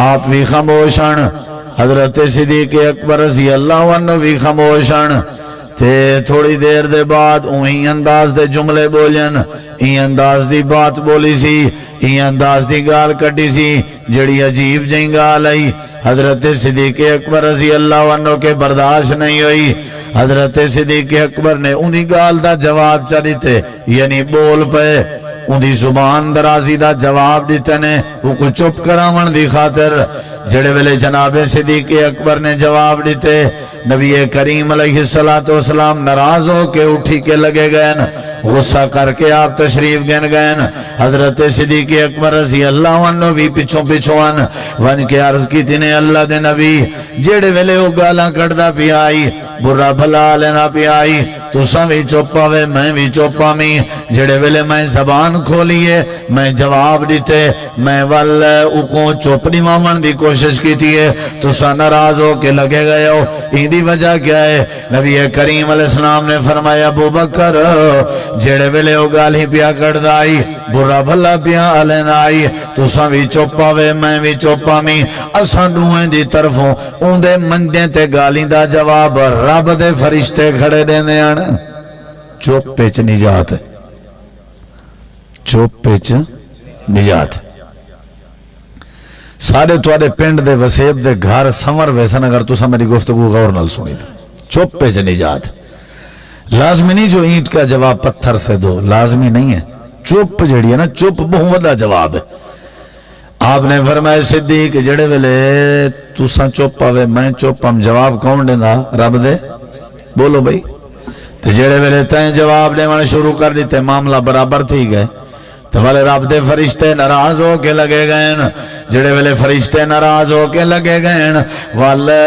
آپ بھی خاموشن، حضرت صدیق اکبر رضی اللہ عنہ بھی خاموشن تے تھوڑی دیر دے بعد اوہی انداز دے جملے بولین، این انداز دی بات بولی سی، این انداز دی گال کٹی سی جڑی عجیب جائیں گال آئی۔ حضرت صدیق اکبر رضی اللہ عنہ کے برداشت نہیں ہوئی۔ حضرت صدیق اکبر نے انہی گال دا جواب چلی تھے، یعنی بول پہ انہی زبان درازی دا جواب دیتے نے، وہ کو چپ کراون دی خاطر جڑے ویلے جناب صدیق اکبر نے جواب دیتے، نبی کریم علیہ السلام ناراض ہو کے اٹھی کے لگے گئے، غصہ کر کے آپ تشریف گن گئے۔ حضرت صدیق اکبر رضی اللہ عنہ بھی پچھوں پچھوان ون کے عرض کی تینے اللہ دے نبی جڑے ویلے وہ گالاں کڑدا پی آئی، برا بھلا لینا پی آئی، تو سویں چوپا وے میں بھی چوپا می، جڑے ویلے میں زبان کھولیے میں جواب دیتے، میں واللہ اکوں چوپنی مامن دی کوشش کی تھی، تو سا ناراض ہو کے لگے گئے ہو، ایدی وجہ کیا ہے؟ نبی کریم علیہ السلام نے فرمایا ابو بکر جڑے ویلے وہ گالی پیا کڑدا آئی، برا بھلا پیا لینا آئی، تو سویں چوپا وے میں بھی چوپا می، اساں دوئیں دی طرفوں اون دے مندیں تے گالی دا جواب رب دے فرشتے کھڑے دینے آنے۔ چوپ پیچ نجات، چوپ پیچ نجات۔ سارے توڑے پینڈ دے وسیب دے گھار سمر ویسن اگر تو میری گفتگو غور نال سنی تھا۔ چوپ پیچ نجات لازمی نہیں جو اینٹ کا جواب پتھر سے دو، لازمی نہیں ہے۔ چوپ جڑی ہے نا، چوپ بہت بڑا جواب ہے۔ آپ نے فرمایا صدیق جڑے ویلے تساں چوپ آوے میں چوپ ہم جواب کون دینا؟ رب دے بولو بھائی۔ تو جڑے ویلے تین جواب دے میں شروع کر دیتے معاملہ برابر تھی گئے، تو والے رب دے فرشتے ناراض ہو کے لگے گئے، جڑے ویلے فرشتے ناراض ہو کے لگے گئے، والے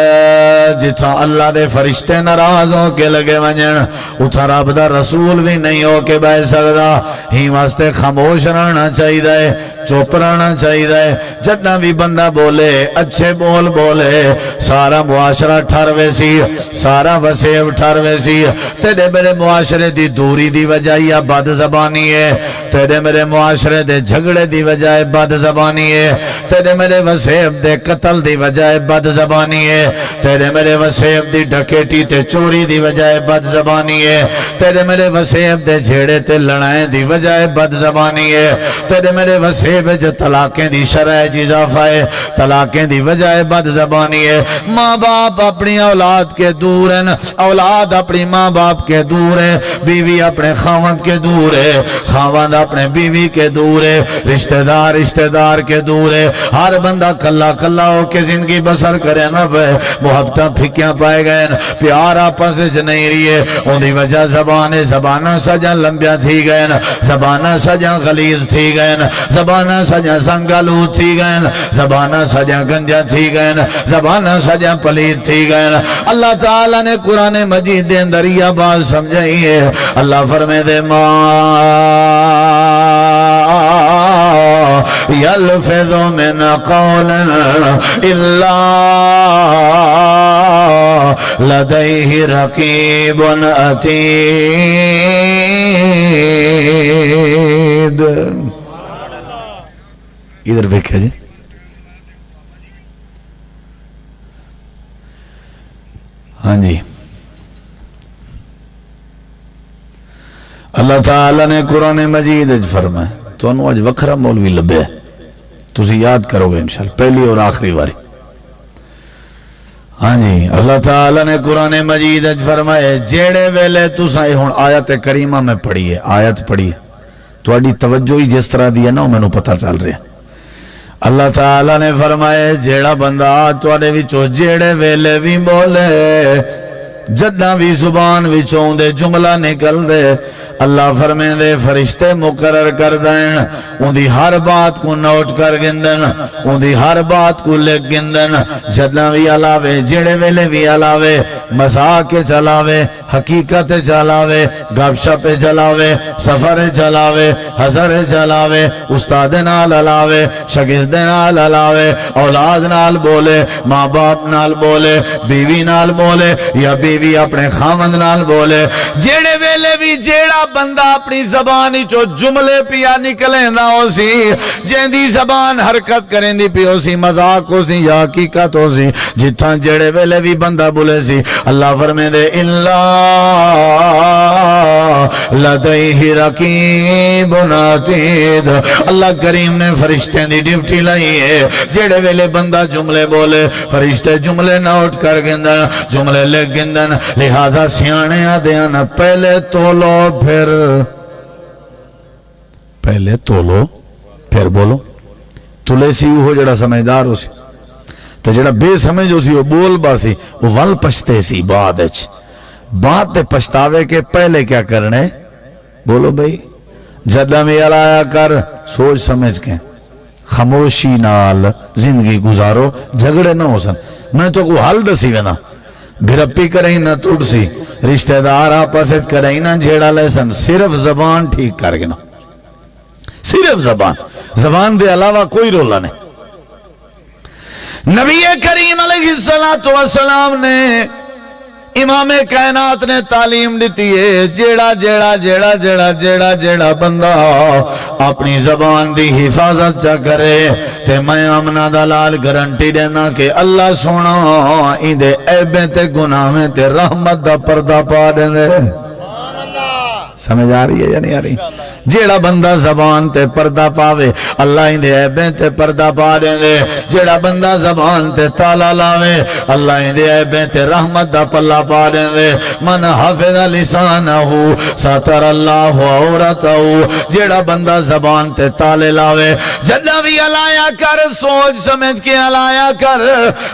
جتھا اللہ دے فرشتے ناراض ہو کے لگے ونجن اتھا رب دا رسول بھی نہیں ہو کے بہ سکدا، ہی واسطے خاموش رہنا چاہیے، چپ رہنا چاہیے۔ جتنا بھی بندہ بولے اچھے بول بولے، سارا معاشرہ ٹھروے سی، سارا وسیب ٹھروے سی۔ تیرے میرے معاشرے دی دوری دی وجہ یا بد زبانی ہے، تیرے میرے معاشرے دے جھگڑے دی وجہ بد زبانی ہے، تیرے میرے وسیب دے قتل دی وجہ بد زبانی ہے، تیرے میرے وسیب دی ڈکیٹی تے چوری دی وجہ بد زبانی ہے، تیرے میرے وسیب دے جھیڑے تے لڑائیں دی وجہ بد زبانی ہے، تیرے میرے وسیب جو طلاقیں دی شرع اضافہ ہے، طلاقیں دی وجہ بد زبانی ہے۔ ماں باپ اپنی اولاد کے دور ہیں، اولاد اپنی ماں باپ کے دور ہے، بیوی اپنے خاوند کے دور ہے، خاوند اپنے بیوی کے دور ہے، رشتہ دار کے دور ہے۔ ہر بندہ کلا کلا ہو کے زندگی بسر کرے نہ پہ، محبتہ پھکیاں پائے گئے، پیار آپس سے نہیں رہی ہے، ان دی وجہ زبانہ سجا لمبیا تھی گئے، زبانہ سجا غلیظ تھی گئے، زبانہ سجا سنگالو تھی گئے، زبانہ سجا گنجا تھی گئے، زبانہ سجا پلید تھی گئے۔ اللہ تعالیٰ نے قرآن مجید دے اندر یہ بات سمجھائی ہے، اللہ فرمے دے ما یلفظ من قول الا لدیہ رقیب عتید۔ ادھر دیکھیں جی، ہاں جی، اللہ تعالیٰ نے قرآن مجید فرمایا، تو انہوں آج وکھرا مولوی لبے ہے، تُسی یاد کرو گے انشاءاللہ پہلی اور آخری باری۔ ہاں جی، اللہ تعالیٰ نے قرآن مجید فرمایا جیڑے ویلے تُساں ہون آیت کریمہ میں پڑھیے، آیت پڑھیے تو اڈی توجہ ہی جس طرح دی ہے نا میں نے پتہ چل رہا ہے۔ اللہ تعالیٰ نے فرمایا جیڑا بندہ توڑے وچوں جیڑے ویلے بھی بولے، جدہ بھی زبان وچوں دے جملہ نکل دے، اللہ فرمے دے فرشتے مقرر کر دیں، ان دی ہر بات کو نوٹ کر گندن، ان دی ہر بات کو لکھ گندن، جدہ بھی علاوے جیڑے ویلے بھی علاوے، مذاق چلاوے، حقیقت چلاوے، گپ شپ چلاوے، سفر چلاوے، حضر چلاوے، استاد نال علاوے، شاگرد نال علاوے، اولاد نال بولے، ماں باپ نال بولے، بیوی نال بولے یا بیوی اپنے خامند نال بولے، جیڑے ویلے بھی سی جیڑا بندہ اپنی زبانی چو جملے پیا نکلیں دا ہو سی جن دی زبان حرکت کریں دی پی ہو سی مذاق ہو سی یا حقیقت ہو سی جتھاں جڑے ویلے بھی بندہ بولے سی اللہ فرمے دے لدیہ رقیب عتید اللہ کریم نے فرشتے دی ڈیوٹی لائی ہے جڑے ویلے بندہ جملے بولے فرشتے جملے نوٹ کر گندن جملے لکھ گندن لہذا سیانے آدھیاں پہلے تولو پھر بولو تلے سی ہو جڑا سمجھدار ہو سی تو جڑا بے سمجھ ہو سی وہ بول با سی وہ ول پشتے سی بات تے پشتاوے کے پہلے کیا کرنے بولو بھئی جدہ میں علایا کر سوچ سمجھ کے خاموشی نال زندگی گزارو جھگڑے نہ ہو سن میں تو کو حل ڈسی گنا گھرپی کریں نہ ٹوٹ سی رشتہ دار آپسیت کریں نہ جھیڑا لے سن صرف زبان ٹھیک کر گنا صرف زبان دے علاوہ کوئی رولا نہیں نبی کریم علیہ السلام نے امام کائنات نے تعلیم دیتی ہے جیڑا بندہ اپنی زبان دی حفاظت چا کرے تے میں آمنہ دلال گارنٹی دینا کہ اللہ سونا ایندے عیبیں تے گناہیں تے رحمت دا پردہ پا دے سمجھ آ رہی ہے یا نہیں آ رہی جیڑا بندہ زبان تے پردہ پاوے اللہ اندے عیبیں تے پردہ پا دے جیڑا بندہ زبان تے تالا لاوے اللہ اندے عیبیں تے رحمت دا پلا پا دے من حافظ لسانہو ساتر اللہ عورتہو جیڑا بندہ زبان تے تالے لاوے جدہ بھی علایا کر سوچ سمجھ کے علایا کر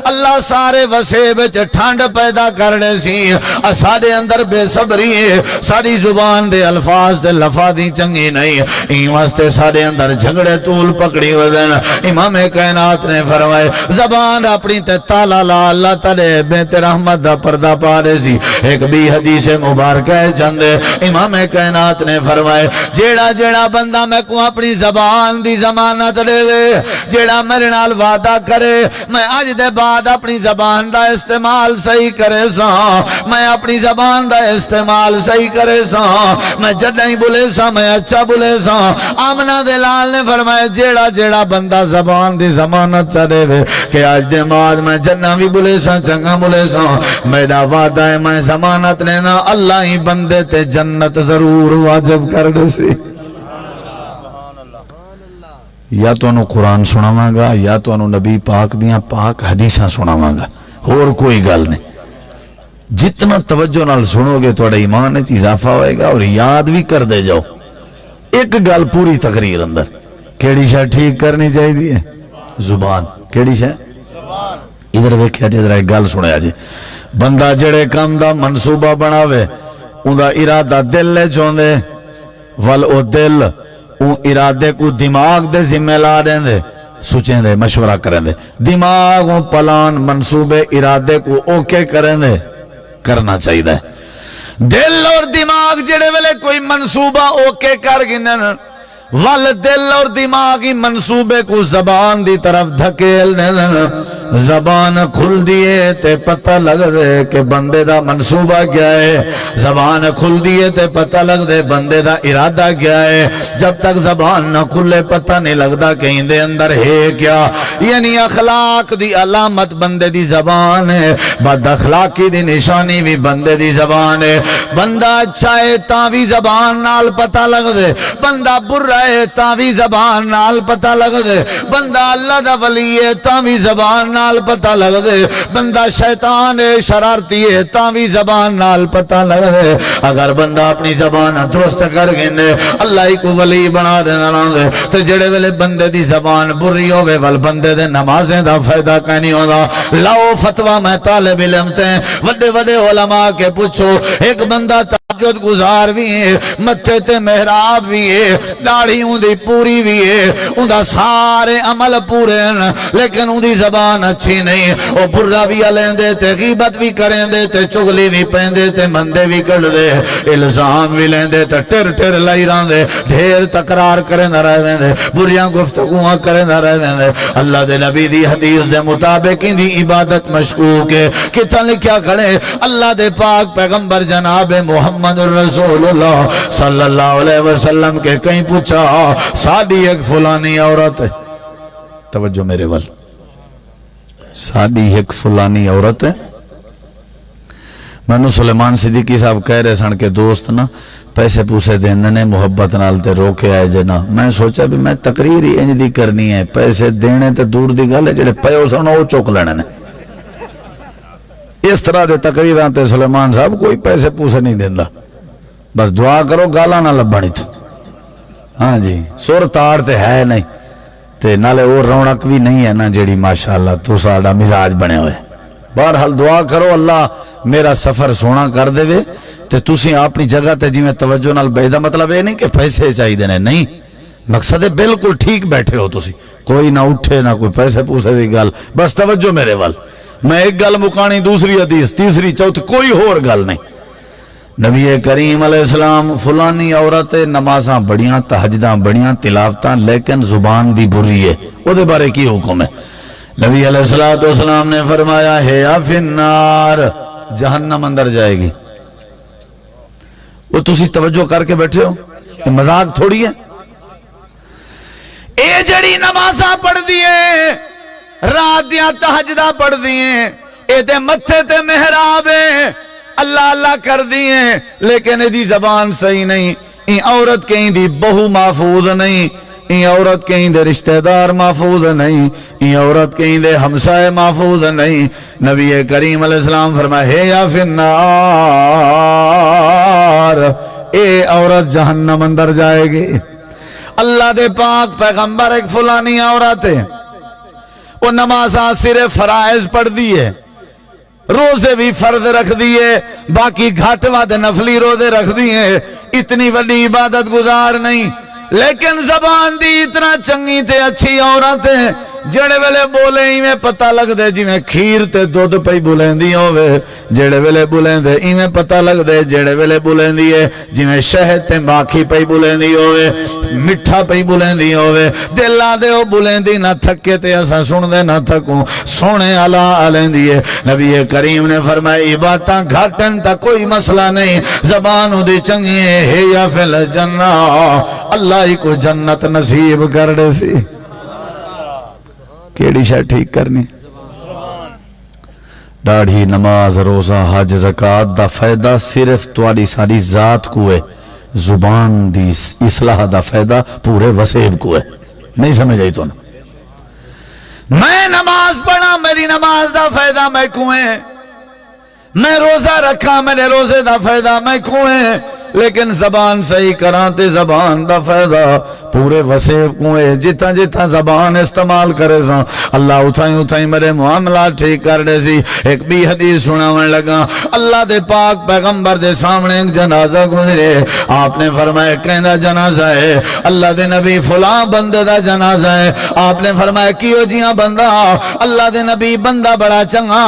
اللہ سارے وسیب چ ٹھنڈ پیدا کرنے سی سارے اندر بے صبری ہے ساری زبان دے الفاظ دے لفاظی چنگی نہیں این واسطے سارے اندر جھگڑے طول پکڑی وزن امام کائنات نے فرمائے زبان اپنی تے تالا لا اللہ تلے بیت رحمت دا پردہ پا دے سی ایک بھی حدیث مبارکہ چندے امام کائنات نے فرمائے جیڑا بندہ میں کو اپنی زبان دی ضمانت دے وے جیڑا میرے نال وعدہ کرے میں آج دے بعد اپنی زبان دا استعمال صحیح کرے سا میں اپنی زبان دا استعمال صحیح کرے سا میں جدہیں بولے سا میں اچھا بولے سا آمنہ دلال نے فرمایا جیڑا بندہ زبان دی ضمانت چڑے وے کہ آج دے بعد میں جنہ بھی بولے سا چنگا بولے سا میرا وعدہ ہے میں ضمانت لینا اللہ ہی بندے تے جنت ضرور واجب کر دے سی یا تو انہوں قرآن سناواں گا یا تو انہوں نبی پاک دیاں پاک حدیثاں سناواں گا اور کوئی گل نہیں جتنا توجہ نال سنو گے توڑا ایمان ہے اضافہ ہوئے گا اور یاد بھی کر دے جاؤ ایک گل پوری تقریر اندر کیڑی شاہ ٹھیک کرنی چاہی دی ہے زبان کیڑی شاہ ادھر ویکھیا جی ذرا ایک گل سنیا جی بندہ جڑے کام دا منصوبہ بناوے ان دا ارادہ دل لے چوندے ول او دل ان ارادے کو دماغ دے ذمہ لا دیں دے سوچیں دے مشورہ کریں دے دماغ ان پلان منصوبے ارادے کو اوکے کریں دے کرنا چاہیے دے دل اور دماغ جڑے ویلے کوئی منصوبہ اوکے کر گنن ول دل اور دماغی منصوبے کو زبان دی طرف دھکیل زبان کھل دیئے تے پتہ لگ دے کہ بندے دا منصوبہ کیا ہے زبان کھل دیئے تے پتہ لگ دے بندے دا ارادہ کیا ہے جب تک زبان نہ کھلے پتہ نہیں لگ دا کہ اندے اندر ہے کیا یعنی اخلاق دی علامت بندے دی زبان ہے بد اخلاقی دی نشانی بھی بندے دی زبان ہے بندہ اچھا ہے تاوی زبان نال پتہ لگ دے بندہ برا ہے تاوی زبان نال پتہ لگ دے بندہ اللہ دا ولی ہے تاوی زبان نال پتہ لگ دے بندہ شیطان ہے شرارتی ہے تاوی زبان نال پتہ لگ دے اگر بندہ اپنی زبان درست کر گئے اللہ ہی کو ولی بنا دینا دے تو جڑے ویلے بندے دی زبان بری ہوئے ول بندے دے نمازیں دا فائدہ کہنی ہوگا لاؤ فتوہ میں طالب علم تے وڈے وڈے علماء کے پوچھو ایک بندہ تہجد گزار بھی ہے متھے تے محراب بھی ہے داڑھی اندی پوری بھی ہے اندہ سارے عمل پورے ہیں لیکن اندی زبان اچھی نہیں وہ برا بھی علیں دے تے غیبت بھی کریں دے تے چگلی بھی پہن دے تے مندے بھی کر دے الزام بھی لیں دے تے ٹر ٹر لائی ران دے ڈھیر تقرار کریں نہ رہے دے بریاں گفتگوہاں کریں نہ رہے دے اللہ دے نبی دی حدیث دے مطابق ان دی عبادت مشکوک ہے کتنا لکھیا کھڑے اللہ دے پاک پیغمبر جناب محمد محمد رسول اللہ صلی اللہ علیہ وسلم کے کہیں پوچھا ساڑی ایک فلانی عورت ہے، توجہ میرے وال، ساڑی ایک فلانی عورت ہے. میں نے سلیمان صدیقی صاحب کہہ رہے سن کے دوست نا پیسے پوسے دیندے نے محبت نال تے روکے آئے جنا. میں سوچا بھی میں تقریر ہی انج دی کرنی ہے، پیسے دینے تے دور دی گل ہے، جڑے پیو سن وہ چک لینے نے. اس طرح دے تقریراں تے سلیمان صاحب کوئی پیسے پوسے نہیں دیندا، بس دعا کرو گالاں نہ لبھن. ہاں جی سر تار تے ہے نہیں تے نالے وہ رونق بھی نہیں ہے نا جیڑی ماشاءاللہ تو ساڈا مزاج بنے ہوئے. بہرحال دعا کرو اللہ میرا سفر سونا کر دے وے تے تسی اپنی جگہ تے جی میں توجہ نال بیدا. مطلب یہ نہیں کہ پیسے چاہیے دینے، نہیں، مقصد ہے بالکل ٹھیک بیٹھے ہو تسی، کوئی نہ اٹھے نہ کوئی پیسے پوسے دی گل، بس توجہ میرے وال. میں ایک گل مکانی، دوسری حدیث، تیسری چوتھی، کوئی اور گل نہیں. نبی کریم علیہ السلام فلانی عورت نمازاں بڑیاں، تہجداں بڑیاں، تلاوتاں، لیکن زبان دی بری ہے، او دے بارے کی حکم ہے؟ نبی علیہ السلام نے فرمایا ہے یا فی النار، جہنم اندر جائے گی. وہ تسی توجہ کر کے بیٹھے ہو، یہ مذاق تھوڑی ہے. اے جڑی نمازاں پڑھ دیئے، رات دیاں تہجداں پڑھ دیئے، اے دے متھے تے محراب ہے، اللہ اللہ کر دیئے، لیکن دی زبان صحیح نہیں. این عورت کہیں دی بہو محفوظ نہیں، این عورت کہیں دے رشتہ دار محفوظ نہیں، این عورت کہیں دے ہمسائے محفوظ نہیں. نبی کریم علیہ السلام فرمائے ہے یا فی النار، اے عورت جہنم اندر جائے گی. اللہ دے پاک پیغمبر ایک فلانی عورت ہے، وہ نمازاں صرف فرائض پڑھ دیئے، روزے بھی فرض رکھ دیئے، باقی گھٹ واد نفلی روزے رکھ دیئے، اتنی وڈی عبادت گزار نہیں، لیکن زبان دی اتنا چنگی تے اچھی عورت ہے، جڑے ویلے بولے ہی میں پتہ لگ دے جی میں کھیر تے دودھ پئی بولیں دی ہوئے، جڑے ویلے بولیں دے ہی میں پتہ لگ دے جڑے ویلے بولیں دی ہے جی میں شہد تے ماکھی پئی بولیں دی ہوئے، مٹھا پئی بولیں دی ہوئے، دلہ دے ہو بولیں دی نہ تھکے تے ایسا سن دے نہ تھکوں، سونے علا آلیں دی ہے. نبی کریم نے فرمایا عبادتاں گھٹن تا کوئی مسئلہ نہیں، زبانوں دی چنگی ہے یا فی الجنہ، اللہ ہی کو جنت نصیب کر دے سی. کیڑی شاہ ٹھیک کرنی؟ ڈاڑھی، نماز، روزہ، حج، زکاة دا فائدہ صرف تواڈی ساری ذات کو ہے، زبان دی اصلاح دا فائدہ پورے وسیب کو ہے. نہیں سمجھ آئی تو نا؟ میں نماز پڑھا، میری نماز دا فائدہ میں کو ہے، میں روزہ رکھا، میرے روزے دا فائدہ میں کو ہے، لیکن زبان صحیح کرانتے زبان دا فائدہ پورے وسیب کو ہے. جتنا جتنا زبان استعمال کرے سا اللہ اتھائیں میرے معاملات ٹھیک کر دے سی. ایک بھی حدیث سناون لگا، اللہ دے پاک پیغمبر دے سامنے ایک جنازہ گزرے، آپ نے فرمایا کہندہ جنازہ ہے، اللہ دے نبی فلاں بندے دا جنازہ ہے. آپ نے فرمایا کیوں جیاں بندہ؟ اللہ دے نبی بندہ بڑا چنگا،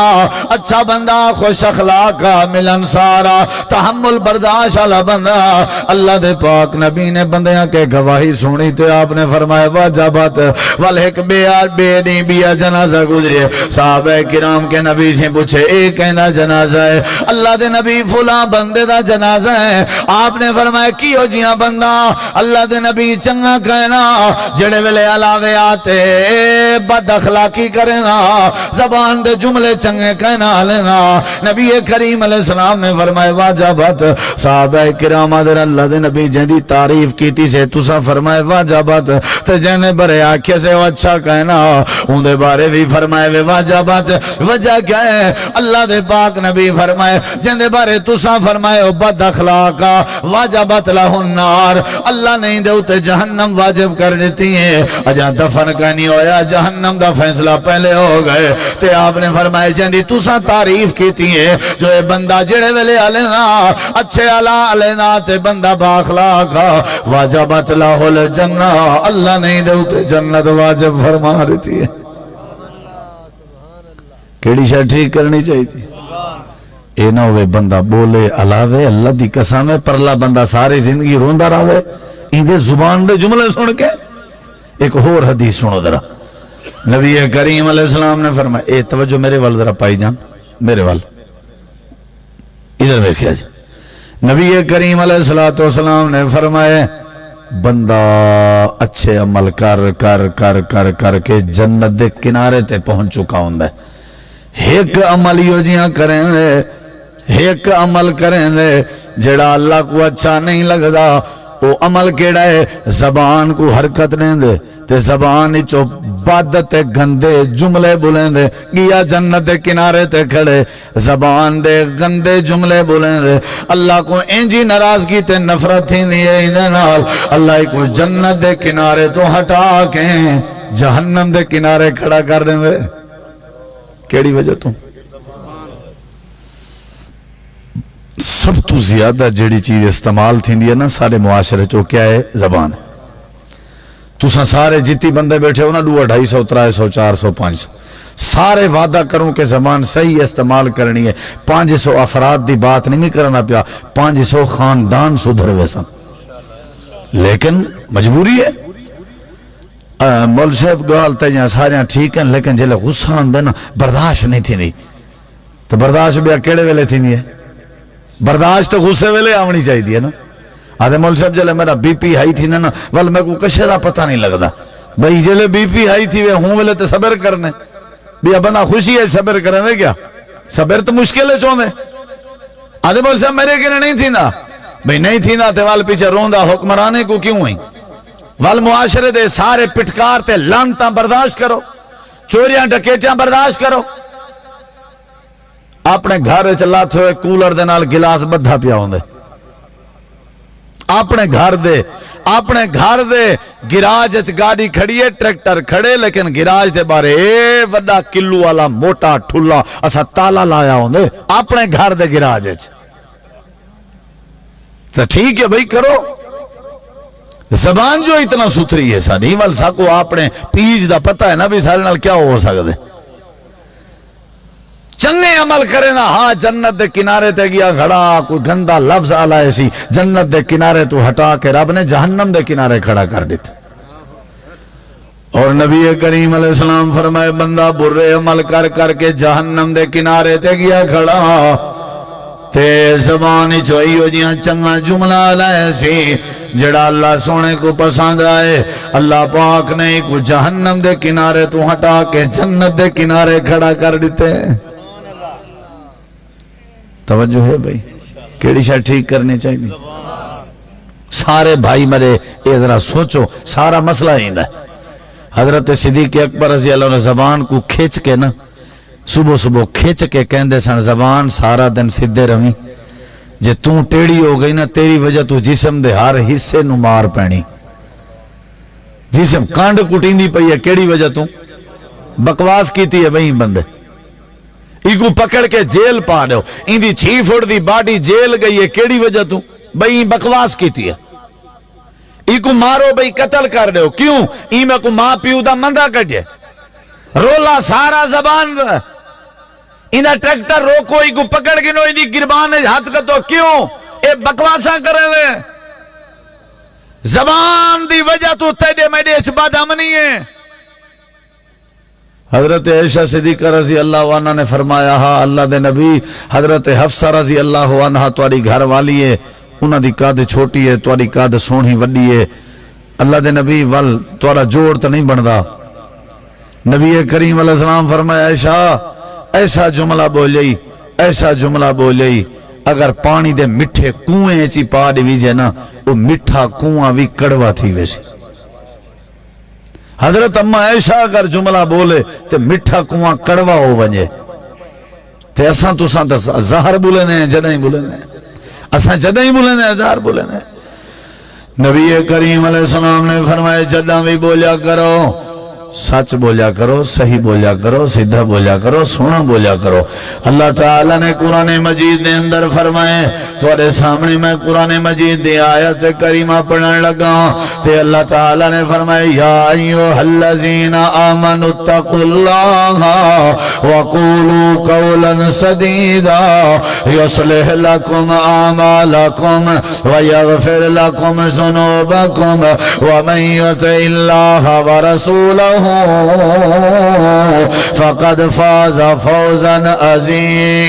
اچھا بندہ، خوش اخلاق، ملن سارا، تحمل برداشت والا بندہ. اللہ دے پاک نبی نے بندیاں کے گواہی سنی تے آپ نے فرمایا واجبات والایک بے نہیں بیا جنازہ گزرے. صحابہ کرام کے نبی سے پوچھے ایک کہنا جنازہ ہے، اللہ دے نبی فلاں بندے دا جنازہ ہے. آپ نے فرمایا کیوں جیاں بندہ؟ اللہ دے نبی چنگا کہنا، جڑے ویلے علاوے آتے بد اخلاقی کرنا، زبان دے جملے چنگے کہنا لینا. نبی کریم علیہ السلام نے فرمایا واجبات. صحابہ کرام آدھر اللہ دے نبی جہدی تعریف کیتی سے تسا فرمائے واجبات، تے جہنے برے آکھے سے وہ اچھا کہنا، ان دے بارے بھی فرمائے واجبات. وجہ کیا ہے؟ اللہ دے پاک نبی فرمائے جہنے بارے تسا فرمائے بد اخلاقا واجبات لہ النار، اللہ نہیں دے اتے جہنم واجب کر دیتی ہیں. اجا دفن کا نہیں ہویا، جہنم دا فیصلہ پہلے ہو گئے. تے آپ نے فرمائے جہنے تسا تعریف کیتی ہیں جو اے بندہ جڑے ویلے علینا اچھے علینا تے بندہ باخلاقا واجبات لہ الجنہ، اللہ نہیں دے اتے جنت واجب فرما دیتی ہے. کیڑی شاہ ٹھیک کرنی چاہیے تھی؟ اے نہ ہوئے بندہ بولے علاوے اللہ دی قسم ہے پرلا بندہ ساری زندگی روندہ رہے ان دے زبان دے جملے سن کے. ایک اور حدیث سنو ذرا، نبی کریم علیہ السلام نے فرمایا، اے توجہ میرے وال ذرا پائی جان، میرے وال ادھر دیکھیا جی. نبی کریم علیہ الصلوۃ والسلام نے فرمایا بندہ اچھے عمل کر کر کر کر کر کے جنت دے کنارے تے پہنچ چکا ہوندا ہے۔ ایک عمل یو جیاں کریں دے، ایک عمل کریں دے جڑا اللہ کو اچھا نہیں لگدا، او عمل کیڑا ہے؟ زبان کو حرکت نہیں دے تے زبان چو بد تے گندے جملے بولیں دے، گیا جنت دے کنارے تے کھڑے زبان دے گندے جملے بولیں دے، اللہ کو انجی ناراضگی تے نفرت تھی دیئے اندے نال اللہ کو جنت دے کنارے تو ہٹا کے جہنم دے کنارے کھڑا کر دیں دے۔ کیڑی وجہ تو؟ سب تو زیادہ جیڑی چیز استعمال تھی دی ہے نا سارے معاشرے چو کیا ہے؟ زبان ہے۔ تُساں سارے جتی بندے بیٹھے ہو نا 200 250 300 400 500 سارے وعدہ کروں کہ زبان صحیح استعمال کرنی ہے۔ 500 افراد دی بات نہیں کرنا پیا، 500 خاندان سدھر ویسا، لیکن مجبوری ہے۔ مول صاحب گال تے جہاں سارے ٹھیک ہیں لیکن جلے غصہ آندے نا برداشت نہیں تھی نہیں، تو برداشت بیا کیڑے ویلے تھی نہیں ہے؟ برداشت غصے ویلے آونی چاہیے دی ہے نا۔ آدھے مول صاحب جلے میرا بی پی ہائی تھی نا ول میں کو کشے دا پتہ نہیں لگدا، بھئی جلے بی پی ہائی تھی وے ہوں ویلے تے صبر کرنے بھی بندہ خوشی ہے صبر کرنے دے کیا؟ صبر تو مشکل ہے چوندے۔ آدھے مول صاحب میرے کنے نہیں تھی نا، بھئی نہیں تھی نا تے وال پیچھے روندہ حکمرانے کو کیوں ہوئی؟ وال معاشرے دے سارے پٹکار تے لانتاں برداشت کرو، چوریاں ڈکیٹیاں برداشت کرو، اپنے گھر چلا تھوئے کولر دے نال گلاس بدھا پیا ہوندے، اپنے گھر دے گراج اچ گاڑی کھڑی ہے ٹریکٹر کھڑے لیکن گراج دے بارے وڈا کلو والا موٹا ٹھلا اسا تالا لایا ہوندے اپنے گھر دے گراج اچ، تو ٹھیک ہے بھئی کرو۔ زبان جو اتنا ستھری ہے ساری وال ساکو اپنے پیج دا پتہ ہے نا بھی سارے نال کیا ہو سکتے، چنگے عمل کرے نا ہاں جنت دے کنارے تے گیا کھڑا، کوئی گندہ لفظ آلائے سی جنت دے کنارے تو ہٹا کے رب نے جہنم دے کنارے کھڑا کر دیتا۔ اور نبی کریم علیہ السلام فرمائے بندہ برے عمل کر کر کے جہنم دے کنارے تے گیا کھڑا تے زبانی چوئی ہو جیاں چنگا جملہ آلائے سی جڑا اللہ سونے کو پسند آئے، اللہ پاک نے کو جہنم دے کنارے تو ہٹا کے جنت دے کنارے کھڑا کر دیتے۔ توجہ ہے بھئی کیڑی شاید ٹھیک کرنی چاہیے؟ سارے بھائی مرے اے ذرا سوچو، سارا مسئلہ ہی ہے۔ حضرت صدیق اکبر رضی اللہ عنہ زبان کو کھیچ کے نا صبح صبح کھیچ کے کہندے سن زبان سارا دن سدھے رویں، جے توں ٹیڑی ہو گئی نا تیری وجہ تو جسم دے ہر حصے نو مار پینی، جسم کانڈ کٹین دی پئی ہے کیڑی وجہ تو بکواس کیتی ہے بھئی بندے، ایکو پکڑ کے جیل پا دو، ان دی 6 فٹ دی باڈی جیل گئی ہے کیڑی وجہ تو بھئی بکواس کیتی ہے، ایکو مارو بھئی قتل کر دو کیوں ای میں کو ماں پیو دا مندہ کٹے رولا سارا زبان دا انہا ٹریکٹر روکو ایکو پکڑ کے نو دی گربان ہاتھ کتو کیوں اے بکواساں کرے ہوئے زبان دی وجہ تو تیڑے میڈے اس بات امنی ہے۔ حضرت عائشہ صدیقہ رضی اللہ عنہ نے فرمایا ہاں اللہ دے نبی حضرت حفصہ رضی اللہ عنہ تواری گھر والی ہے، انہا دی قاد چھوٹی ہے تواری قاد سونی وڈی ہے، اللہ دے نبی وال توارا جوڑ تا نہیں بندا۔ نبی کریم علیہ السلام فرمایا عائشہ ایسا جملہ بولی ایسا جملہ بولی اگر پانی دے مٹھے کنویں چی پا دیویجے نا وہ مٹھا کنواں بھی کڑوا تھی ویسی۔ حضرت اماں عائشہ اگر جملہ بولے تے مٹھا کنواں کڑوا ہو ونجے تے اساں تو ساں زہر بولے نے جنہیں بولے نے اساں جنہیں بولے نے زہر بولے نے۔ نبی کریم علیہ السلام نے فرمائے جدہ بھی بولیا کرو سچ بولیا کرو صحیح بولیا کرو سیدھا بولیا کرو سونا بولیا کرو۔ اللہ تعالیٰ نے قرآن مجید دے اندر فرمائے تھوڑے سامنے میں قرآن مجید دے آیت کریمہ پڑھنے لگا تے اللہ تعالیٰ نے فرمائے یا ایوہ الذین آمنوا اتقوا اللہ وقولوا قولا سدیدا یصلح لکم اعمالکم ویغفر لکم ذنوبکم ومن یطع اللہ ورسولہ فقد فاز فوزا عظیما۔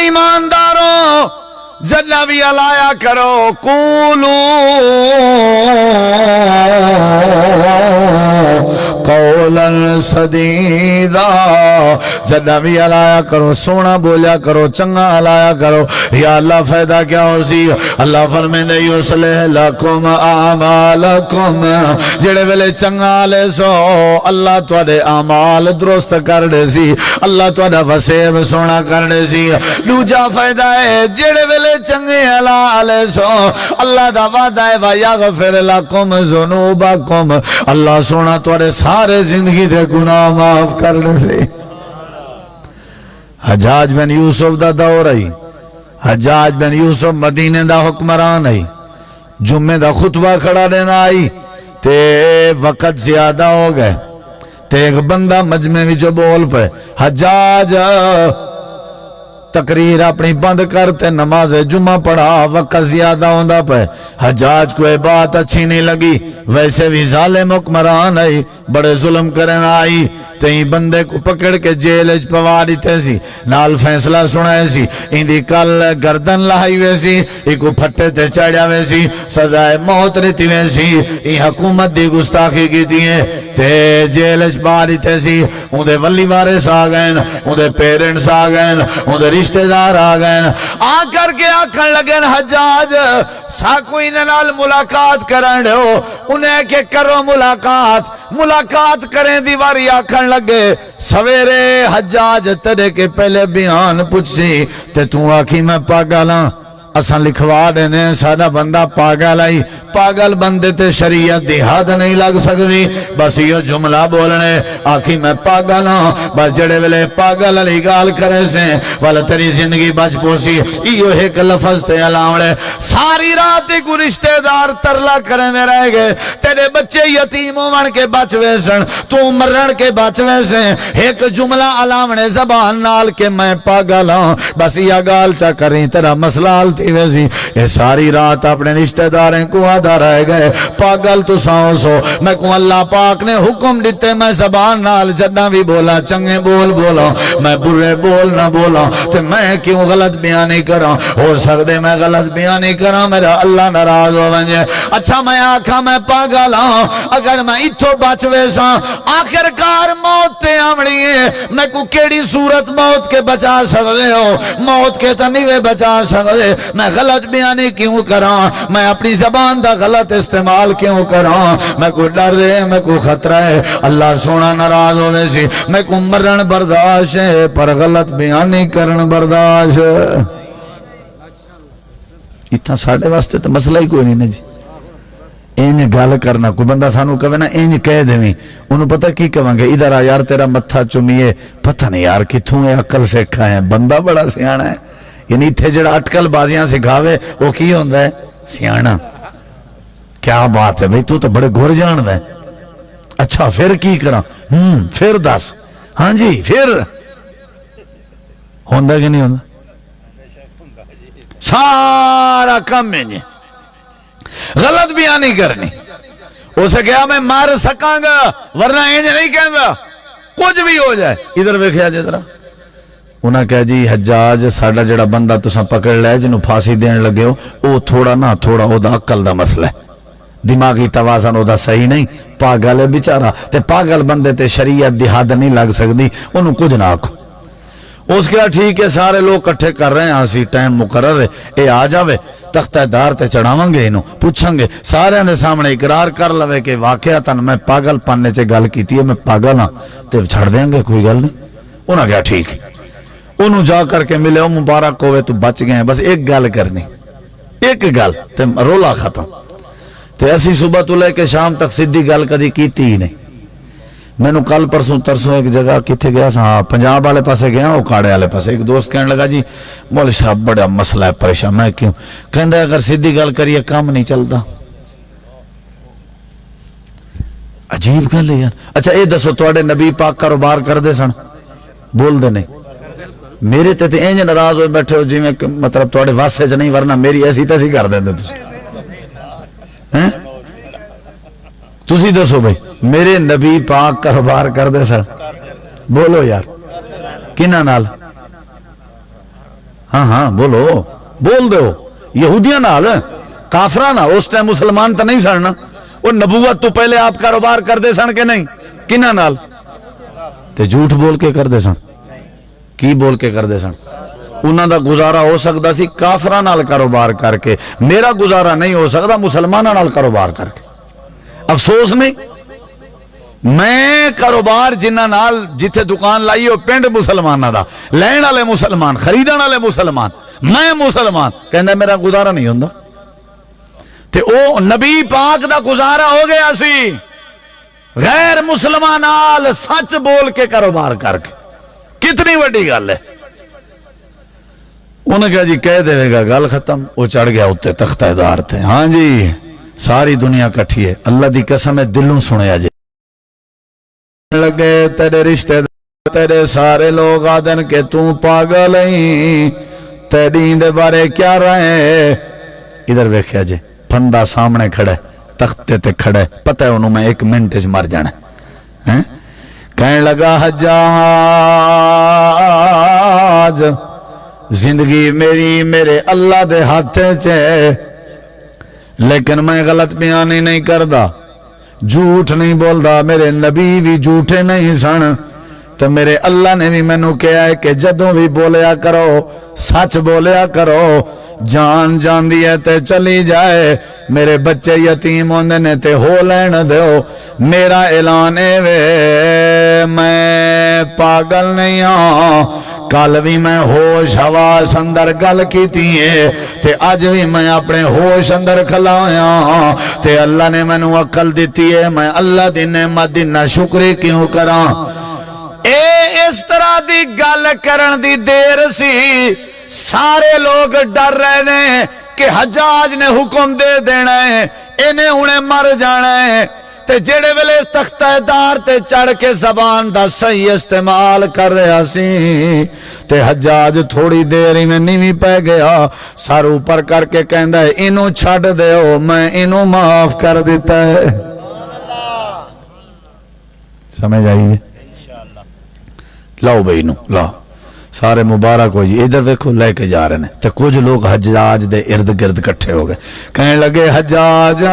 ایمانداروں جنہ بھی علایا کرو قولو قولا سدیدا، جنہ بھی علایا کرو سونا بولیا کرو چنگا علایا کرو، یا اللہ فائدہ کیا ہو سی؟ اللہ فرمیندے یصلح لکم اعمالکم، جڑے ویلے چنگا لے سو اللہ تواڈے اعمال درست کر دے سی، اللہ تواڈا وسیب سونا کر دے سی۔ دوجا فائدہ ہے جڑے ویلے چنگے لے سو اللہ دا وعدہ ہے وَيَغْفِرْ لَكُمْ ذُنُوبَكُمْ، اللہ سونا تواڈے سارے زندگی دے گناہ معاف کر دے سی۔ حجاج بن یوسف دا دور آئی، حجاج بن یوسف مدینے دا حکمران آئی، جمعے دا خطبہ کھڑا دینا آئی تے وقت زیادہ ہو گئے تے ایک بندہ مجمع میں جو بول پہ حجاج تقریر اپنی بند کرتے نماز جمعہ پڑھا، وقت زیادہ ہوندہ پہ حجاج کو یہ بات اچھی نہیں لگی، ویسے بھی ظالم حکمران آئی بڑے ظلم کرنا آئی تین بندے کو پکڑ کے جیل پوا دیتے سی، نال فیصلہ سنائے سی، اندھی کل گردن لائی ویسی، ایکو پھٹے تے چڑھیا ویسی، سزائے موت رہتی ویسی، یہ حکومت دی گستاخی کی تھی تے جیل پوا دیتے سی، اندھے ولی وارث آ گئے، اندھے پیرنٹس آ گئے، اندھے رشتہ دار آ گئے، آ کر کے آکھن لگے حجاج ساکو انہیں نال ملاقات کرن ہو، انہیں کہ کرو ملاقات کریں، دیواری آکھن لگے سویرے حجاج تیرے کے پہلے بیان پوچھی تے تو آکھی میں پاگلاں، اساں لکھوا دینے سادہ بندہ پاگل آئی، پاگل بندے تے شریعت دی حد نہیں لگ سکتی، بس یہ جملہ بولنے آکھی میں پاگل ہوں، بس جڑے ویلے پاگل علی گال کرے سے والا تیری زندگی بچ پوسی، یہ ایک لفظ تے علاوڑے ساری رات کو رشتہ دار ترلا کرنے رہ گئے، تیرے بچے یتیم ہون کے بچ ویسن، تو مرن کے بچ ویسن، ایک جملہ علاوڑے زبان نال کے میں پاگل ہوں، بس یہ گال چا کریں تیرا مسئلہ آلتی ویسی، یہ ساری رات اپنے رشتہ داریں کو آدھا رہ گئے، پاگل تو ساؤں سو، میں کو اللہ پاک نے حکم دیتے میں زبان نال جدہ بھی بولا چنگے بول بولا، میں برے بول نہ بولا، تو میں کیوں غلط بیانی کرا، ہو سکتے میں غلط بیانی کرا میرا اللہ ناراض ہو بنجے، اچھا میں آکھا میں پاگل ہوں، اگر میں اتھو بچ ویسا آخر کار موت تے آمڑی ہے، میں کو کیڑی صورت موت کے بچا سکتے ہو، موت کے تنیوے بچا سکتے، میں غلط بیانی کیوں کراں، میں اپنی زبان دا غلط استعمال کیوں کراں، میں کو ڈر رہے میں کو خطرہ ہے، اللہ سونا ناراض ہوئے سی، میں کو مرن برداشت ہے پر غلط بیانی کرن برداشت۔ اتنا ساڑھے واسطے تو مسئلہ ہی کوئی نہیں جی، اینج گال کرنا، کوئی بندہ سانو کہے نا اینج کہہ دیں انہوں پتہ کی کہیں گے ادھر آ یار تیرا متھا چمیے، پتہ نہیں یار کتھوں ہے عقل سیکھا ہے، بندہ بڑا سیانا ہے، یعنی تھے جڑا اٹکل بازیاں سکھاوے وہ کی ہوندہ ہے سیانا، کیا بات ہے بھئی تو بڑے گھر جان دے، اچھا پھر کی کرا، پھر دس، ہاں جی پھر ہوندہ کہ نہیں ہوندہ، سارا کم میں جی غلط بیانی کرنی، اسے کہا میں مار سکاں گا ورنہ اینج نہیں کہیں گا کچھ بھی ہو جائے، ادھر ویکھیا جے ذرا، انہاں کہا جی حجاج ساڑھا جڑا بندہ تساں پکڑ لے جنہوں پھانسی دین لگے ہو او تھوڑا نہ تھوڑا او دا عقل دا مسئلہ ہے، دماغی توازن او دا صحیح نہیں، پاگل ہے بیچارہ، تے پاگل بندے تے شریعت دی حد نہیں لگ سکتی، انہوں کچھ نہ آکھو، اس کے ٹھیک ہے سارے لوگ کٹھے کر رہے ہیں، آسی ٹائم مقرر ہے، اے آ جاوے تختہ دار تے چڑھاواں گے انہوں پوچھیں گے، سارے اندے سامنے اقرار کر لوے کہ واقعاتاً میں پاگل پانے چے گل کیتی ہے، میں پاگل ہاں، تے چھڑ دیں گے کوئی گل نہیں، انہوں کہا ٹھیک ہے، انہوں جا کر کے ملے ہو مبارک ہوئے تو بچ گئے ہیں، بس ایک گل کرنی، ایک گل تے رولا ختم، تے اسی صبح تو لے کے شام تک سیدھی گل کدی کیتی ہی نہیں، میں نے کل پرسوں ترسوں ایک جگہ کتے گیا ہاں پنجاب والے پاسے گیا اکھاڑے والے پاسے، ایک دوست کہنے لگا جی مول صاحب بڑا مسئلہ ہے پریشان، میں کیوں کہندا اگر سیدھی گل کریے کام نہیں چلتا، عجیب گل ہے یار، اچھا اے دسو تواڈے نبی پاک کاروبار کر دے سن، بول دے نہیں، میرے تے انج ناراض ہوئے بیٹھے ہو جی میں مطلب تواڈے واسطے چ نہیں ورنہ میری ایسی تیسی کر دیندے تسی دسو بھائی میرے نبی پاک کاروبار کر دے سر، بولو یار کنہ نال، ہاں ہاں بولو بول دو یہودیاں نال کافراں نال اس ٹائم مسلمان تو نہیں سن وہ نبوت تو پہلے آپ کاروبار کردے سن کہ نہیں کنہاں نال تے جھوٹ بول کے کردے سن کی بول کے کردے سن انہاں دا گزارا ہو سکتا سی کافراں نال کاروبار کر کے میرا گزارا نہیں ہو سکتا مسلماناں نال کاروبار کر کے افسوس نہیں میں کاروبار جنہ نال جتھے دکان لائی ہو پنڈ مسلماناں دا لین والے مسلمان خریدن والے مسلمان میں مسلمان کہندا میرا گزارا نہیں ہوندا تے او نبی پاک دا گزارا ہو گیا سی غیر مسلمان نال سچ بول کے کاروبار کر کے کتنی بڑی گل ہے انہوں نے کہا جی کہہ دے گا گل ختم وہ چڑھ گیا اتے تختہ دار تھے ہاں جی ساری دنیا کٹھی ہے اللہ دی قسم ہے دلوں سنیا جی لگے تیرے رشتے دار تیرے سارے لوگ آدن کہ تو پاگل ہیں تیری دے بارے کیا رہے ادھر ویکھیا جی پھندا سامنے کھڑے تختے تے کھڑے پتہ ہے انہوں میں 1 منٹ اس مر جانا کہنے لگا حجاج زندگی میری میرے اللہ دے ہاتھ چے لیکن میں غلط بیانی نہیں کردا جھوٹ نہیں بولدا میرے نبی بھی جھوٹے نہیں سن تو میرے اللہ نے بھی مینوں کہا ہے کہ جدوں بھی بولیا کرو سچ بولیا کرو جان جان دی ہے تے چلی جائے میرے بچے یتیم ہوندے نے تے ہو لین دیو میرا اعلان ہے وے میں پاگل نہیں ہوں کل بھی میں ہوش حواس اندر گل کیتی ہے تے اج بھی میں اپنے ہوش اندر کھلایا تے اللہ نے مینوں عقل دیتی ہے میں اللہ دی نعمت دی ناشکری کیوں کراں اس طرح دی گل کرن دی دیر سی سارے لوگ ڈر رہے نے کہ حجاج نے حکم دے دینا ہے انہیں انہیں مر جانا ہے تے جڑے ویلے تختہ دار تے چڑھ کے زبان دا صحیح استعمال کر رہا سی تے حجاج تھوڑی دیر ہی میں نیویں پہ گیا سر اوپر کر کے کہندا ہے انہوں چھڈ دیو میں انہوں معاف کر دیتا ہے سمجھ آئیے لاؤ بھائی نو لاؤ سارے مبارک ہو جی ادھر دیکھو لے کے جا رہے ہیں تے کچھ لوگ حجاج دے ارد گرد کٹھے ہو گئے کہنے لگے حجاج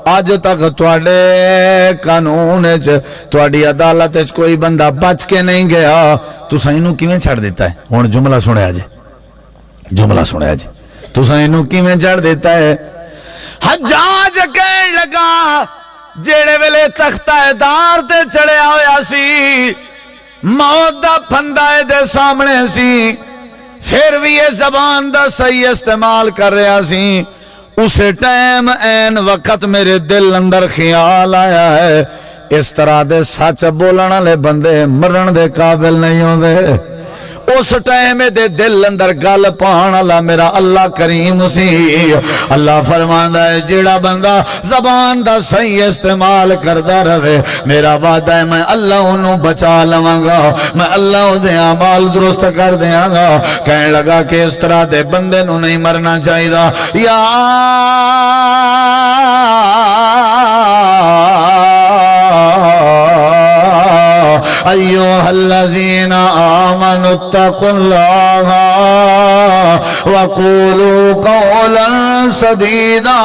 آج تک تواڈے قانون وچ تواڈی عدالت وچ کوئی بندہ بچ کے نہیں گیا تساں اینوں کیویں چھڑ دیتا ہے ہن جملہ سنیا جی جملہ سنیا جی تساں اینوں کیویں چھڑ دیتا ہے حجاج کہن لگا جیڑے ویلے تختہ دار تے چڑھیا ہویا سی موت دا پھندا دے سامنے سی پھر بھی یہ زبان دا صحیح استعمال کر رہا سی اسے ٹائم این وقت میرے دل اندر خیال آیا ہے اس طرح دے سچ بولن والے بندے مرن دے قابل نہیں ہوندے اس ٹائم دے دل اندر گل پان والا میرا اللہ کریم سی اللہ فرماندا ہے جیڑا بندہ زبان دا صحیح استعمال کردا رہے میرا وعدہ ہے میں اللہ انہوں بچا لواں گا میں اللہ دے اعمال درست کر دیاں گا کہنے لگا کہ اس طرح دے بندے نو نہیں مرنا چاہیدا یا ایوہ الذین آمنوا اتقوا اللہ وقولوا قولا سدیدا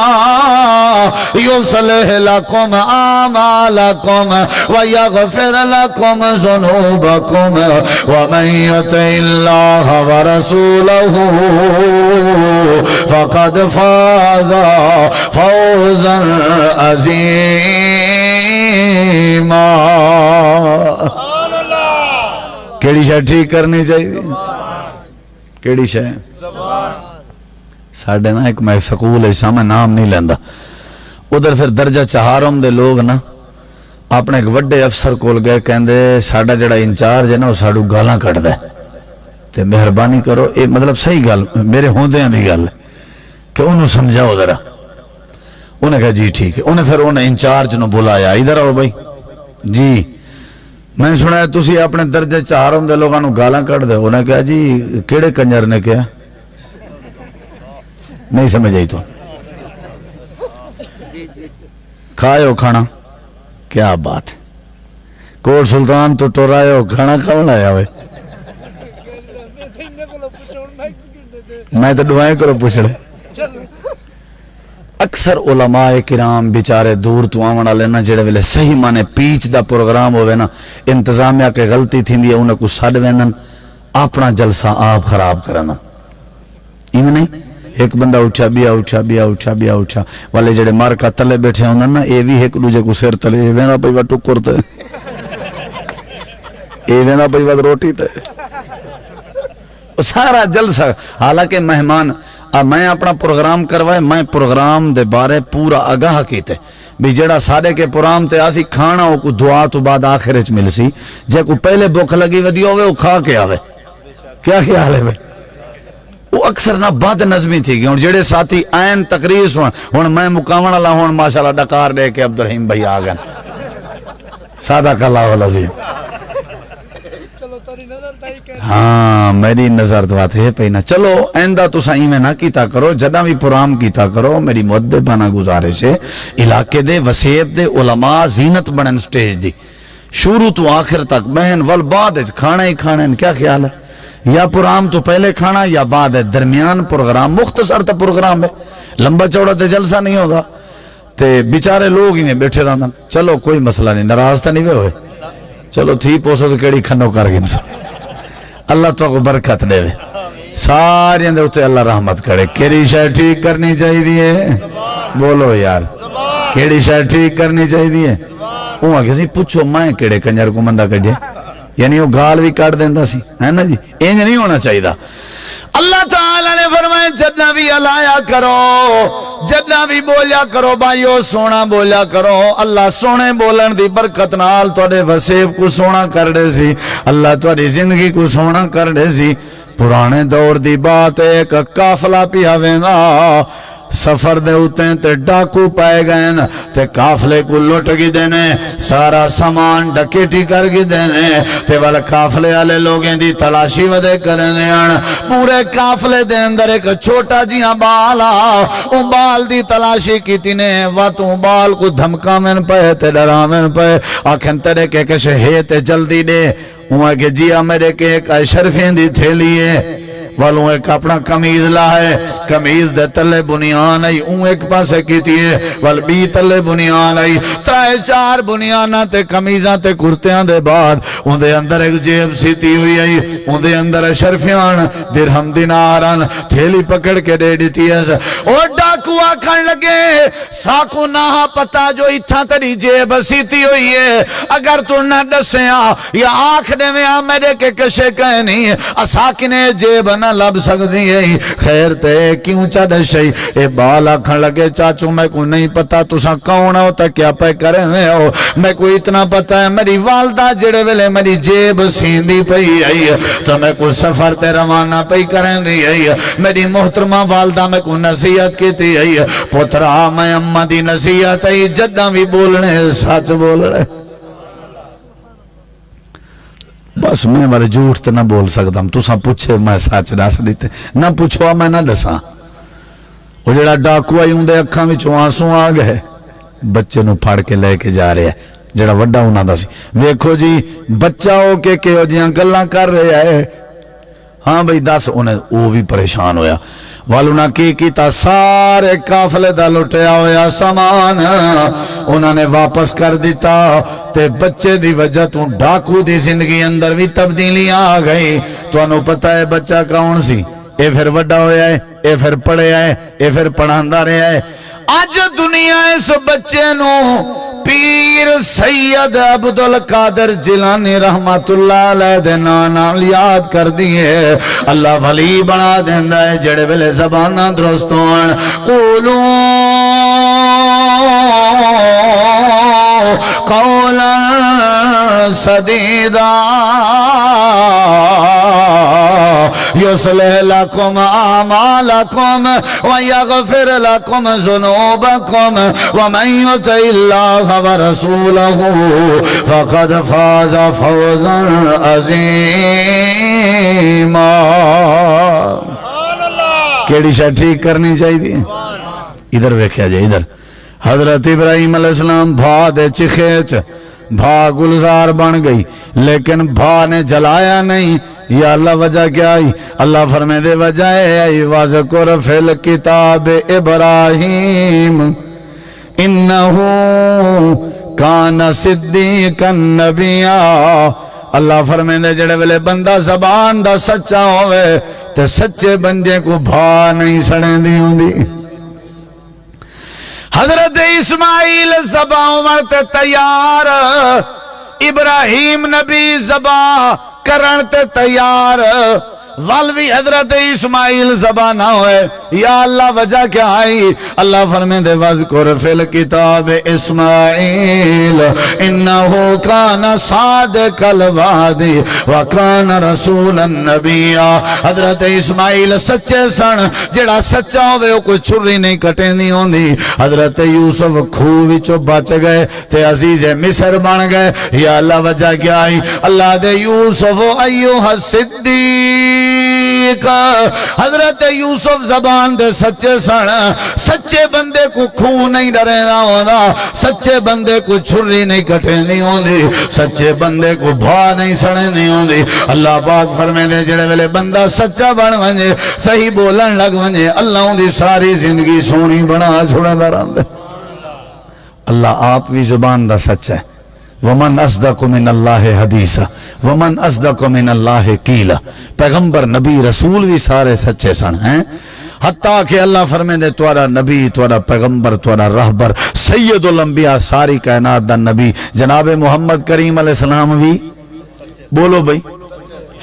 یصلح لکم اعمالکم ویغفر لکم ذنوبکم ومن یطع اللہ ورسولہ فقد فاز فوزا عظیما کیڑی شے ٹھیک کرنی چاہیے کیڑی شے ساڑھے نا ایک میں سکول ایسا میں نام نہیں لیندہ ادھر پھر درجہ چہارم دے لوگ نا اپنے ایک وڈے افسر کول گئے کہندے ساڑھا جڑا انچارج ہے نا وہ ساڑھو گالاں کٹ دے تے مہربانی کرو اے مطلب صحیح گال میرے ہوندے ہیں دی گال کہ انہوں سمجھاؤ ذرا انہیں کہا جی ٹھیک ہے انہیں پھر انہیں انچارج نو بلایا ادھر آؤ بھائی جی میں سنا ہے تسی اپنے درجے چہارم دے لوگاں نو گالاں کٹ دے انہیں کہا جی کیڑے کنجر نے کیا نہیں سمجھ آئی تو کھائے ہو کھانا کیا بات ہے کوٹ سلطان تو ٹورائے ہو کھانا کھانا آیا ہوئے میں تو دعائیں کرو پوچھ رہے اکثر علماء کرام بیچارے دور تو آون والے نا جڑے ویلے صحیح مانے پیچ دا پروگرام ہوئے نا انتظامیہ کے غلطی تھیندی ہے انہیں کو سڑ ویندن اپنا جلسہ آپ خراب کرنا ایویں نہیں ایک بندہ اٹھا والے جڑے مار کا تلے بیٹھے ہوندن نا اے وی ایک دوجے کو سر تلے ویندا پئی وا ٹکر تے اے ویندا پئی وا روٹی تے سارا جلسہ حالانکہ مہمان میں اپنا پروگرام کروائے میں پروگرام دے بارے پورا آگاہ کیتے بھی جڑا سارے کے پروگرام تے آسی کھانا ہو کو دعا تو بعد آخر اچ مل سی جے کو پہلے بھوک لگی ودی ہوئے وہ کھا کے آوے کیا خیال ہے بھائی وہ اکثر نہ بد نظمی تھی گئی اور جڑے ساتھی این تقریر سن ہن میں مقامن اللہ ہن ماشاءاللہ ڈکار دے کے عبدالرحیم بھائی آ گئے صادق اللہ العظیم ہاں میری نظر دوات ہے پہنا چلو ایندہ تو سائیں میں نہ کیتا کرو جدہ بھی پرام کیتا کرو میری مدبانہ گزارش ہے علاقے دے وسیب دے علماء زینت بڑھن سٹیج دی شروع تو آخر تک بہن والبعد کھانا ہی کھانا ہے کیا خیال ہے یا پرام تو پہلے کھانا یا بعد ہے درمیان پروگرام مختصر تا پروگرام ہے لمبا چوڑا تے جلسہ نہیں ہوگا تے بیچارے لوگ ہی میں بیٹھے رہنا چلو کوئی مسئلہ نہیں ناراض تا نہیں ہوئے چلو تھی پوسو تو کیڑی کھنو کر گئے اللہ تو کو برکت دے ساری اندر اتے اللہ رحمت کرے کیڑی شاید ٹھیک کرنی چاہی دیئے بولو یار کیڑی شاید ٹھیک کرنی چاہی دیئے اوہ کسی پوچھو میں کیڑے کنجر کو مندہ کر جائے یعنی وہ گال بھی کاٹ دیندہ سی ہے نا جی اینج نہیں ہونا چاہی دا اللہ تعالیٰ نے فرمائے جدنا بھی علایا کرو جدنا بھی بولیا کرو بھائیو سونا بولیا کرو اللہ سونے بولن دی برکت نال توڑے وسیب کو سونا کر دے سی اللہ توڑی زندگی کو سونا کر دے سی پرانے دور دی بات ایک کافلہ پیا وینا سفر دے ہوتے تے ڈاکو پائے گئے تے کافلے کو لٹ گی دینے سارا سامان ڈکیٹی کر گی دینے تے والا کافلے آلے لوگیں دی تلاشی ودے کرنے پورے کافلے دے اندر ایک چھوٹا جیاں بالا ان بال دی تلاشی کی تینے واتوں بال کو دھمکا من پہ تے ڈرا من پہ آکھن ترے کے کشے ہے تے جلدی دے وہاں کہ جیا میرے کے ایک شرفیں دی تھے لیے والوں ایک اپنا کمیز لائے کمیز دے تلے بنیان آئی اون ایک پاسے کیتی ہے والبی تلے بنیان آئی ترائے چار بنیانا تے کمیزاں تے کرتیاں دے بعد ان دے اندر ایک جیب سیتی ہوئی آئی ان دے اندر شرفیان درہم دیناران تھیلی پکڑ کے دے دیتی ہے اور ڈاکو آکھن لگے ساکو ناہا پتا جو اتھا تری جیب سیتی ہوئی ہے اگر تو نہ ڈسیاں یا آنکھ دے میں میرے کے کشے کہے نہیں اساکنے جیب نہ لب سکتی ہے خیر تے کیوں چاہدے شئی اے بالا کھن لگے چاچو میں کو نہیں پتا تُسا کون ہو تا کیا پہ کریں ہو میں کو اتنا پتا ہے میری والدہ جڑے ویلے میری جیب سیندی پئی آئی تو میں کو سفر تے روانہ پئی کریں دی آئی میری محترمہ والدہ میں کو نصیحت کی تھی آئی پترا میں اممہ دی نصیحت آئی جدہ بھی بولنے سچ بول رہے بس میں بارے جھوٹ تے نہ بول سکتا ہوں تُسا پوچھے میں سچ دس دیتے نہ پوچھوا میں نہ دسا وہ جڑا ڈاکو آئی ہوں دے اکھاں میں آنسوں آ گئے بچے نو پھاڑ کے لے کے جا رہے ہیں جڑا وڈا ہونا دا سی ویکھو جی بچہ ہو کے ہو جیاں گلاں کر رہے ہیں ہاں بھئی دس انہیں وہ بھی پریشان ہویا والونا کی تا سارے کافلے دا لٹیا ہویا سامان انہوں نے واپس کر دیتا تے بچے دی وجہ تو ڈاکو دی زندگی اندر بھی تبدیلی آ گئی تو انہوں پتہ ہے بچہ کون سی اے پھر وڈا ہویا ہے اے پھر پڑھے آئے اے پھر پڑھاندہ رہے آئے آج دنیا اس بچے نو پیر سید عبدالقادر جیلانی رحمت اللہ علیہ دے نام یاد کر دیئے اللہ ولی بنا دیندہ ہے جڑے ویلے زبانہ درستون قولوں قولا سدیدہ يصلح لكم أعمالكم ويغفر لكم ذنوبكم ومن يطع الله ورسوله فقد فاز فوزا عظيما کیڑی شاید ٹھیک کرنی چاہیے ادھر ویکھیا جائے ادھر حضرت ابراہیم علیہ السلام بھا دے چکھے بھا گلزار بن گئی لیکن بھا نے جلایا نہیں یا اللہ وجہ کیا آئی؟ اللہ فرمائے دے وجہ آئی وَذْكُرْ فِي الْكِتَابِ إِبْرَاهِيمَ إِنَّهُ كَانَ صِدِّيقًا نَبِيًّا۔ اللہ فرمائے دے جڑے ویلے بندہ زبان دا سچا ہوئے تے سچے بندے کو بھا نہیں سڑیں دی ہوں دی۔ حضرت اسماعیل ذبح عمر تے تیار، ابراہیم نبی ذبح کرن تے تیار، والوی حضرت اسماعیل ذبح نہ ہوئے۔ یا اللہ وجہ کیا آئی؟ اللہ فرمائے دے وَذْكُرْ فِي الْكِتَابِ إِسْمَاعِيلَ إِنَّهُ كَانَ صَادِقَ الْوَعْدِ وَكَانَ رَسُولًا نَبِيًّا۔ حضرت اسماعیل سچے سن، جڑا سچا ہوئے وہ کوئی چھری نہیں کٹے نہیں ہوندی۔ حضرت یوسف کھوہ وچوں بچ گئے تے عزیز مصر بن گئے۔ یا اللہ وجہ کیا آئی؟ اللہ دے یوسف ایوہ الصدیق، حضرت یوسف زبان دے سچے سن، سچے بندے کو کھوہ نہیں ڈرے نہ ہونا، سچے بندے کو چھری نہیں کٹے نہیں ہوندی، سچے بندے کو بھا نہیں سڑے نہیں ہوندی۔ اللہ پاک فرمائے دے جڑے ویلے بندہ سچا بن ونجے، صحیح بولن لگ ونجے، اللہ ان دی ساری زندگی سونی بنا چھوڑے داران دے۔ اللہ آپ بھی زبان دا سچ ہے۔ وَمَنْ أَصْدَقُ مِنَ اللَّهِ حَدِيثًا وَمَنْ أَصْدَقُ مِنَ اللَّهِ قِيلًا۔ پیغمبر نبی رسول بھی سارے سچے سن ہیں، حتیٰ کہ اللہ فرمائے دے توارا نبی، توارا پیغمبر، توارا رہبر، سید الانبیاء، ساری کائنات دا نبی جناب محمد کریم علیہ السلام بھی بولو بھئی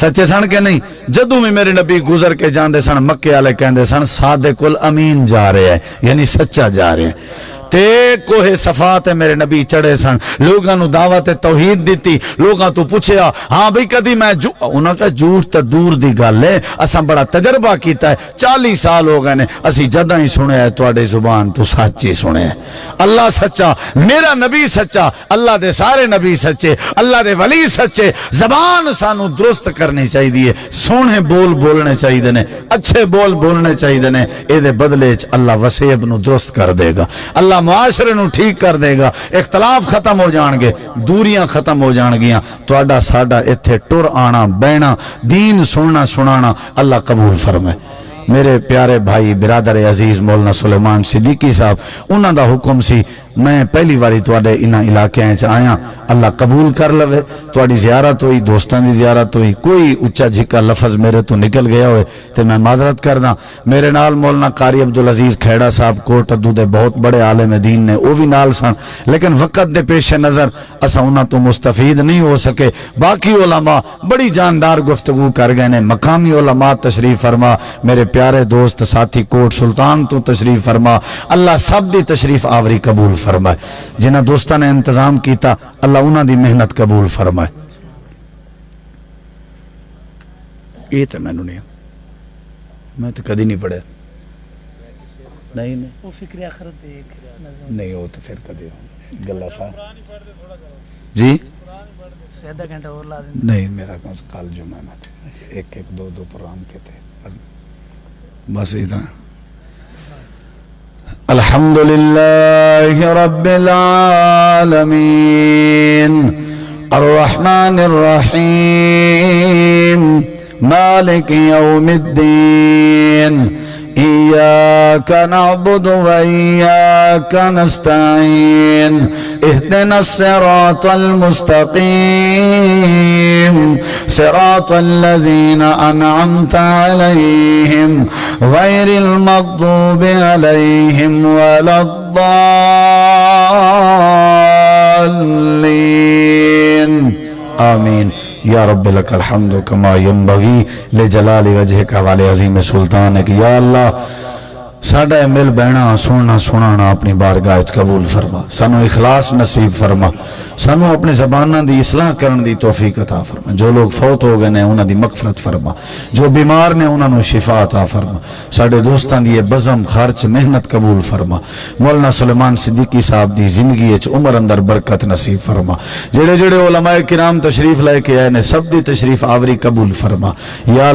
سچے سن کے نہیں؟ جدوں میں میرے نبی گزر کے جاندے سن مکے والے کہندے سن صادق الامین جا رہے ہیں، یعنی سچا جا رہے ہیں۔ تے کوہ صفات میرے نبی چڑھے سن، لوگاں نو دعوت توحید دیتی، لوگاں تو پوچھیا ہاں بھئی کدی میں انہاں کا جھوٹ تا دور دی گل ہے، اساں بڑا تجربہ کیتا ہے، 40 سال ہو گئے نے، اسی جداں ہی سنے ہے تواڈے زبان تو سچی سنے ہے۔ اللہ سچا، میرا نبی سچا، اللہ دے سارے نبی سچے، اللہ دے ولی سچے۔ زبان سانو درست کرنی چاہیے، سونے بول بولنے چاہیے نے، اچھے بول بولنے چاہیے نے، اے دے بدلے چ اللہ وسیب نو درست کر دے گا، اللہ معاشرے نو ٹھیک کر دے گا، اختلاف ختم ہو جان گے، دوریاں ختم ہو جان گیاں، توڑا ساڑا ایتھے ٹر آنا بینا دین سننا سنانا اللہ قبول فرمائے۔ میرے پیارے بھائی برادر عزیز مولانا سلیمان صدیقی صاحب، انہاں دا حکم سی میں پہلی باری توڑے انہاں علاقے ہیں آیا، اللہ قبول کر لوے، توڑی زیارت ہوئی، دوستان دی زیارت ہوئی، کوئی اچھا جھکا لفظ میرے تو نکل گیا ہوئے تو میں معذرت کرنا۔ میرے نال مولانا قاری عبدالعزیز کھیڑا صاحب کوٹ ادو دے بہت بڑے عالم دین نے، وہ بھی نال سن، لیکن وقت دے پیش نظر اسا انہاں تو مستفید نہیں ہو سکے۔ باقی علماء بڑی جاندار گفتگو کر گئے نے، مقامی علماء تشریف فرما، میرے پیارے دوست ساتھی کوٹ سلطان تو تشریف فرما، اللہ سب دی تشریف آوری قبول فرمائے، جنہ دوستان نے انتظام کیتا اللہ انہاں دی محنت قبول فرمائے۔ یہ تو میں نہیں میں تو کدی نہیں پڑھے، نہیں وہ فکر آخرت ایک نہیں ہو تو پھر کدی گلہ صاحب جی آدھا گھنٹہ اور لا دیں نہیں، میرا کال جمعہ میں ایک دو پروگرام کے تھے بس اتنا۔ الحمدللہ رب العالمین الرحمن الرحیم مالک یوم الدین إياك نعبد وإياك نستعين اهدنا الصراط المستقيم صراط الذين أنعمت عليهم غير المغضوب عليهم ولا الضالين آمین۔ یا رب لک الحمد کما ینبغی لجلال وجہک والے عظیم سلطان ہے کہ یا اللہ ساڑھا مل بہنا سننا سنانا اپنی بارگاہ قبول فرما، سانو اخلاص نصیب فرما، سانو اپنے زبانہ دی اصلاح کرن دی توفیق عطا فرما، جو لوگ فوت ہو گئے نے انہاں دی مغفرت فرما، جو بیمار نے انہاں نو شفا عطا فرما، ساڑھے دوستان دی بزم خرچ محنت قبول فرما، مولانا سلیمان صدیقی صاحب دی زندگی اچ عمر اندر برکت نصیب فرما، جڑے جڑے علماء کرام تشریف لے کے آئے نے سب دی تشریف آوری قبول فرما۔ یا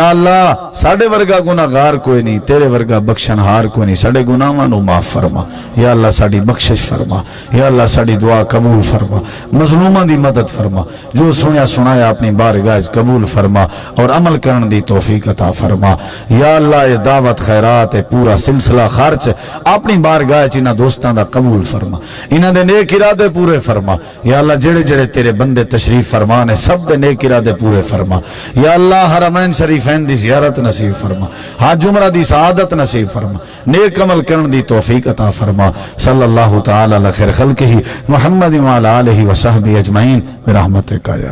اللہ ساڑھے ورگا گناہگار کوئی نہیں، تیرے ورگا ورگا بخشن ہار کو نہیں، ساڑے گناہاں نو معاف فرما یا اللہ، ساڑی بخشش فرما یا اللہ، ساڑی دعا قبول فرما، مظلوماں دی مدد فرما، جو سنیا سنایا اپنی بارگاہ قبول فرما اور عمل کرن دی توفیق عطا فرما یا اللہ۔ یہ دعوت خیرات پورا سلسلہ خرچ اپنی بارگاہ انہاں دوستاں دا قبول فرما، انہاں دے نیک ارادے پورے فرما یا اللہ، جڑے جڑے تیرے بندے تشریف فرمان ہے سب دے نیک ارادے پورے فرما یا اللہ۔ حرمین شریفین دی زیارت نصیب فرما، حج عمرہ دی سعادت نصیب فرما، نیک عمل کرن دی توفیق عطا فرما۔ صلی اللہ تعالی علی خیر خلقہ محمد وعلی آلہ وصحبہ اجمعین برحمتک یا